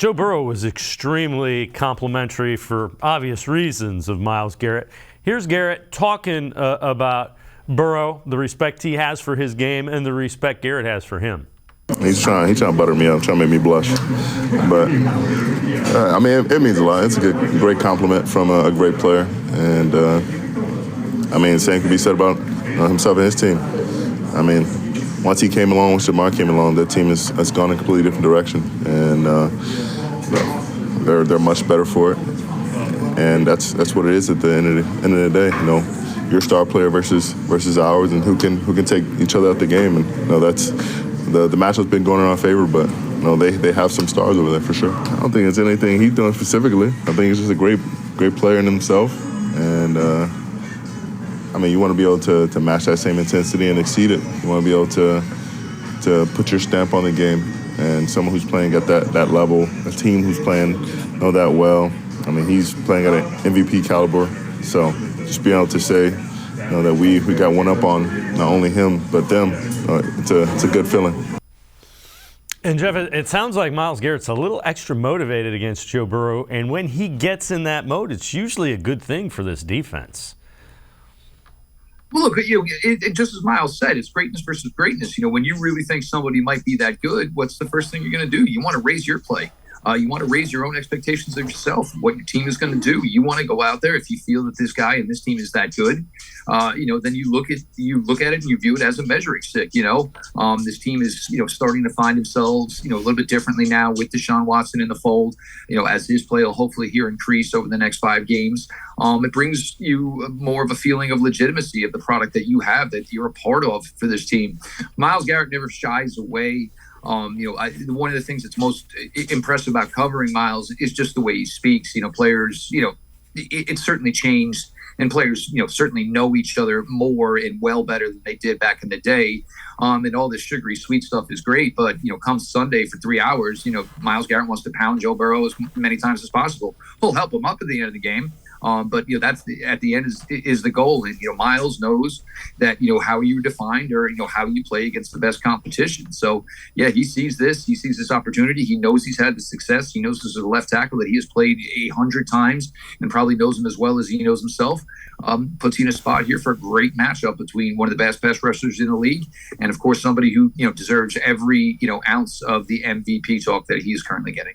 Joe Burrow was extremely complimentary for obvious reasons of Myles Garrett. Here's Garrett talking about Burrow, the respect he has for his game, and the respect Garrett has for him. He's trying to butter me up, trying to make me blush. But, I mean, it means a lot. It's a great compliment from a great player. And, I mean, the same can be said about himself and his team. I mean, once he came along, once Jamar came along, that team has gone in a completely different direction. And they're much better for it. And that's what it is at the end of the day. You know, your star player versus ours, and who can take each other out the game. And you know, that's the matchup's been going in our favor, but you know, they have some stars over there for sure. I don't think it's anything he's doing specifically. I think he's just a great player in himself. And I mean, you want to be able to match that same intensity and exceed it. You want to be able to put your stamp on the game. And someone who's playing at that level, a team who's playing that well. I mean, he's playing at an MVP caliber. So just being able to say, that we got one up on not only him but them, it's a good feeling. And Jeff, it sounds like Myles Garrett's a little extra motivated against Joe Burrow, and when he gets in that mode, it's usually a good thing for this defense. Well, look, just as Myles said, it's greatness versus greatness. When you really think somebody might be that good, what's the first thing you're going to do? You want to raise your play. You want to raise your own expectations of yourself, what your team is going to do. You want to go out there if you feel that this guy and this team is that good. Then you look at it and you view it as a measuring stick. This team is starting to find themselves a little bit differently now with Deshaun Watson in the fold. As his play will hopefully here increase over the next 5 games. It brings you more of a feeling of legitimacy of the product that you have, that you're a part of for this team. Myles Garrett never shies away. One of the things that's most impressive about covering Myles is just the way he speaks. Players, it's certainly changed, and players, certainly know each other more and well better than they did back in the day. And all this sugary sweet stuff is great, but come Sunday for 3 hours, Myles Garrett wants to pound Joe Burrow as many times as possible. He'll help him up at the end of the game. But that's at the end is the goal. And Myles knows that how you're defined, or how you play against the best competition. So yeah, he sees this opportunity. He knows he's had the success. He knows this is a left tackle that he has played 100 times and probably knows him as well as he knows himself. Puts you in a spot here for a great matchup between one of the best pass rushers in the league, and of course somebody who deserves every ounce of the MVP talk that he is currently getting.